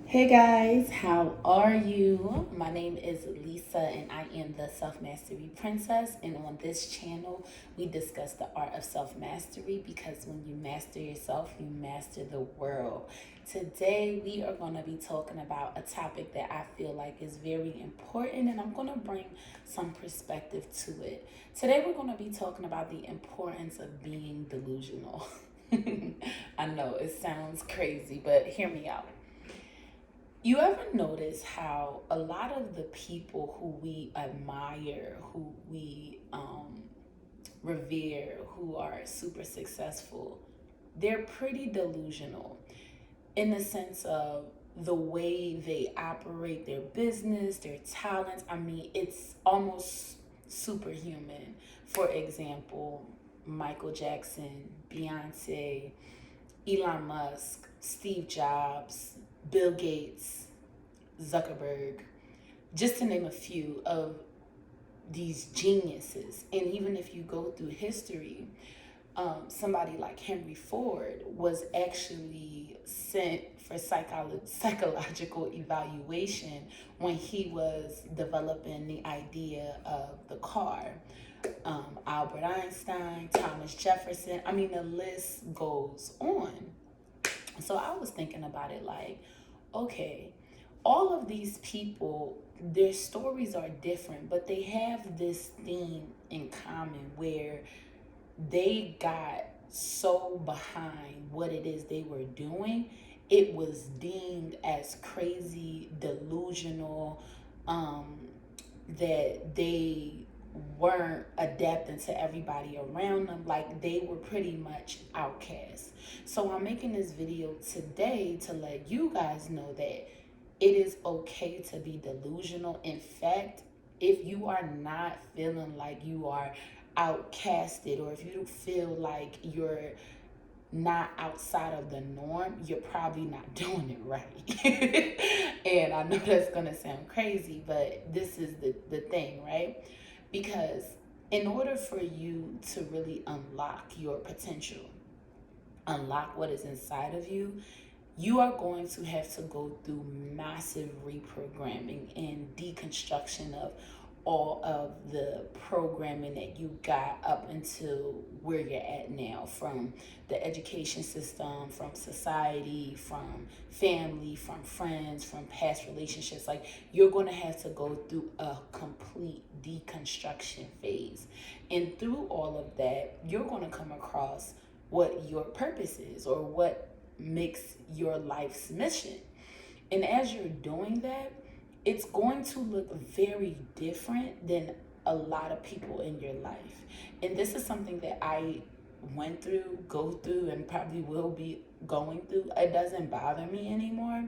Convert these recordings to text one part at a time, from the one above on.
Hey guys, how are you? My name is Lisa and I am the Self Mastery Princess. And on this channel, we discuss the art of self mastery because when you master yourself, you master the world. Today, we are going to be talking about a topic that I feel like is very important, and I'm going to bring some perspective to it. Today, we're going to be talking about the importance of being delusional. I know it sounds crazy, but hear me out. You ever notice how a lot of the people who we admire, who we revere, who are super successful, they're pretty delusional in the sense of the way they operate their business, their talents. I mean, it's almost superhuman. For example, Michael Jackson, Beyonce, Elon Musk, Steve Jobs, Bill Gates, Zuckerberg, just to name a few of these geniuses. And even if you go through history, somebody like Henry Ford was actually sent for psychological evaluation when he was developing the idea of the car. Albert Einstein, Thomas Jefferson, I mean, the list goes on. So I was thinking about it like, okay, all of these people, their stories are different, but they have this theme in common where they got so behind what it is they were doing, it was deemed as crazy, delusional, that they weren't adapting to everybody around them. Like they were pretty much outcasts. So I'm making this video today to let you guys know that it is okay to be delusional. In fact, if you are not feeling like you are outcasted, or if you feel like you're not outside of the norm, you're probably not doing it right. And I know that's gonna sound crazy, but this is the thing, right? Because in order for you to really unlock your potential, unlock what is inside of you, you are going to have to go through massive reprogramming and deconstruction of all of the programming that you got up until where you're at now, from the education system, from society, from family, from friends, from past relationships. Like, you're going to have to go through a complete deconstruction phase. And through all of that, you're going to come across what your purpose is, or what makes your life's mission. And as you're doing that, it's going to look very different than a lot of people in your life. And this is something that I went through, go through, and probably will be going through. It doesn't bother me anymore.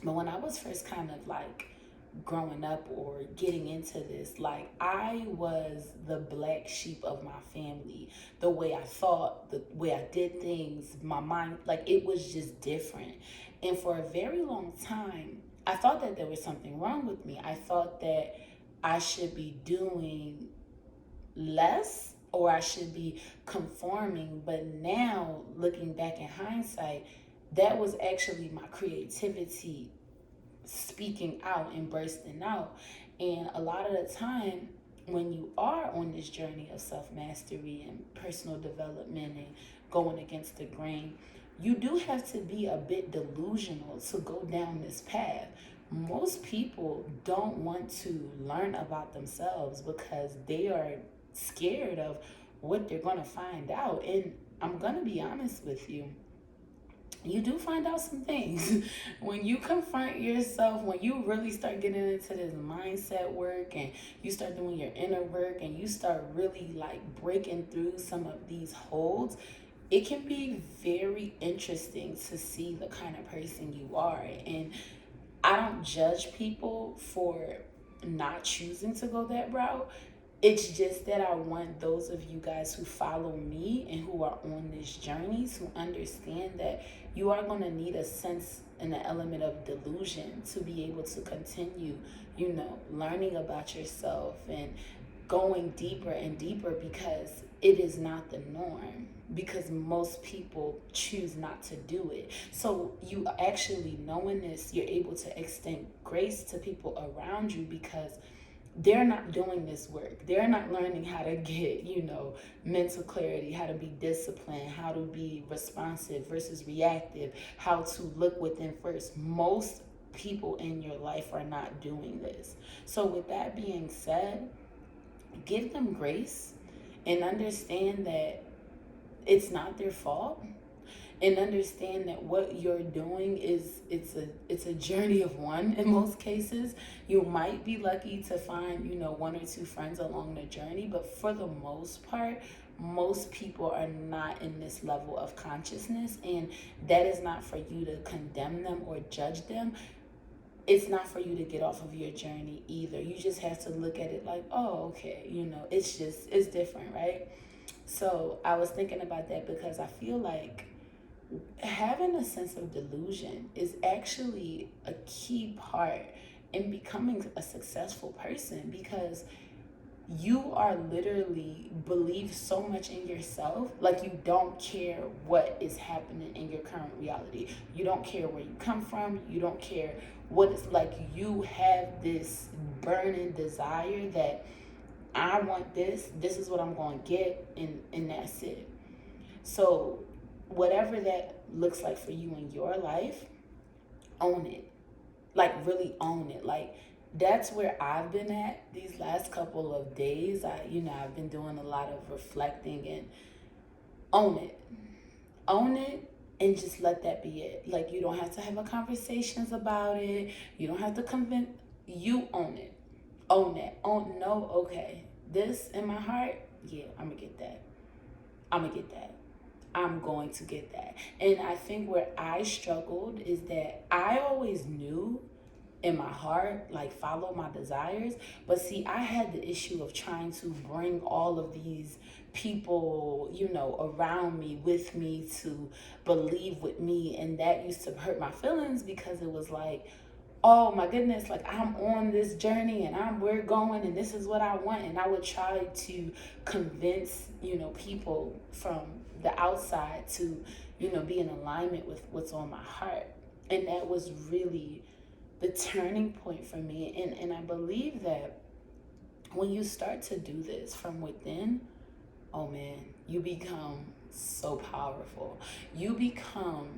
But when I was first kind of like growing up or getting into this, like, I was the black sheep of my family. The way I thought, the way I did things, my mind, like, it was just different. And for a very long time, I thought that there was something wrong with me. I thought that I should be doing less, or I should be conforming. But now, looking back in hindsight, that was actually my creativity speaking out and bursting out. And a lot of the time, when you are on this journey of self mastery and personal development and going against the grain, you do have to be a bit delusional to go down this path. Most people don't want to learn about themselves because they are scared of what they're going to find out. And I'm going to be honest with you, you do find out some things when you confront yourself, when you really start getting into this mindset work and you start doing your inner work and you start really like breaking through some of these holds. It can be very interesting to see the kind of person you are. And I don't judge people for not choosing to go that route. It's just that I want those of you guys who follow me and who are on this journey to understand that you are going to need a sense and an element of delusion to be able to continue, learning about yourself and going deeper and deeper, because it is not the norm because most people choose not to do it. So you actually knowing this, you're able to extend grace to people around you because they're not doing this work. They're not learning how to get, mental clarity, how to be disciplined, how to be responsive versus reactive, how to look within first. Most people in your life are not doing this. So with that being said, give them grace and understand that it's not their fault, and understand that what you're doing is it's a journey of one. In most cases you might be lucky to find one or two friends along the journey, but for the most part most people are not in this level of consciousness, and that is not for you to condemn them or judge them. It's not for you to get off of your journey either. You just have to look at it like, oh, okay, it's different, right? So I was thinking about that because I feel like having a sense of delusion is actually a key part in becoming a successful person, because you are literally believe so much in yourself, like you don't care what is happening in your current reality. You don't care where you come from. You don't care what it's like. You have this burning desire that I want this. This is what I'm going to get, and that's it. So whatever that looks like for you in your life, own it. Like really own it. Like that's where I've been at these last couple of days. I've been doing a lot of reflecting, and own it. Own it and just let that be it. Like you don't have to have a conversations about it. You don't have to convince. You own it. Own it. No, okay. This in my heart, yeah, I'm gonna get that. I'm gonna get that. I'm going to get that. And I think where I struggled is that I always knew in my heart, like follow my desires. But see, I had the issue of trying to bring all of these people, around me with me to believe with me. And that used to hurt my feelings because it was like, oh my goodness, like I'm on this journey and we're going and this is what I want. And I would try to convince, people from the outside to, be in alignment with what's on my heart. And that was really the turning point for me. And I believe that when you start to do this from within, oh man, you become so powerful. You become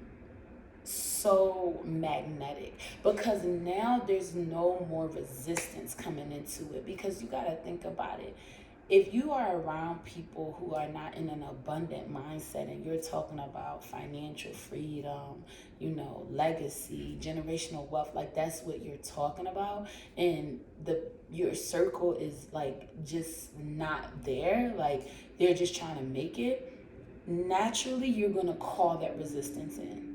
so magnetic because now there's no more resistance coming into it, because you got to think about it. If you are around people who are not in an abundant mindset and you're talking about financial freedom, legacy, generational wealth, like that's what you're talking about, and your circle is like just not there, like they're just trying to make it, naturally you're going to call that resistance in.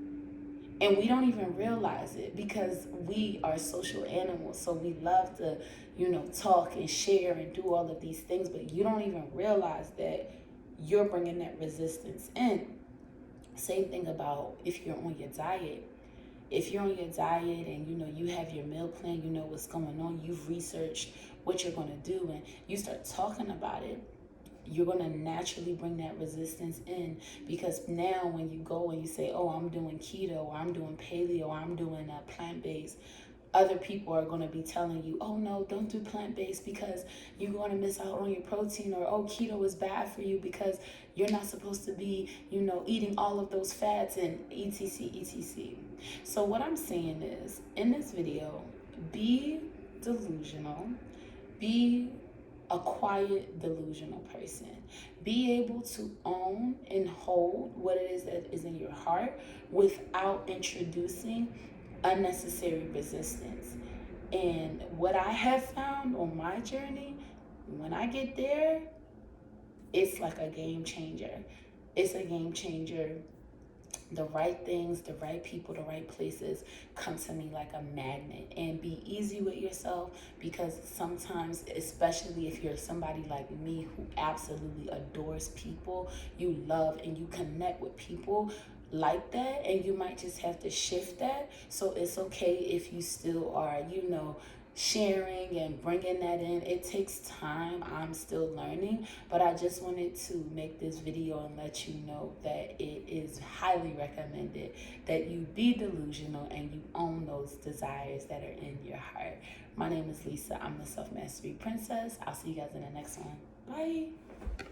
And we don't even realize it because we are social animals. So we love to, talk and share and do all of these things. But you don't even realize that you're bringing that resistance in. Same thing about if you're on your diet. If you're on your diet and, you have your meal plan, you know what's going on. You've researched what you're going to do and you start talking about it, you're going to naturally bring that resistance in, because now when you go and you say, oh, I'm doing keto, or I'm doing paleo, or I'm doing plant-based, other people are going to be telling you, oh no, don't do plant-based because you're going to miss out on your protein, or oh, keto is bad for you because you're not supposed to be, eating all of those fats and etc. So what I'm saying is, in this video, be delusional, be a quiet, delusional person. Be able to own and hold what it is that is in your heart without introducing unnecessary resistance. And what I have found on my journey, when I get there, it's like a game changer. It's a game changer. The right things, the right people, the right places come to me like a magnet. And be easy with yourself, because sometimes, especially if you're somebody like me who absolutely adores people, you love and you connect with people like that, and you might just have to shift that. So it's okay if you still are, sharing and bringing that in. It takes time. I'm still learning, but I just wanted to make this video and let you know that it is highly recommended that you be delusional and you own those desires that are in your heart. My name is Lisa. I'm the Self Mastery Princess. I'll see you guys in the next one. Bye.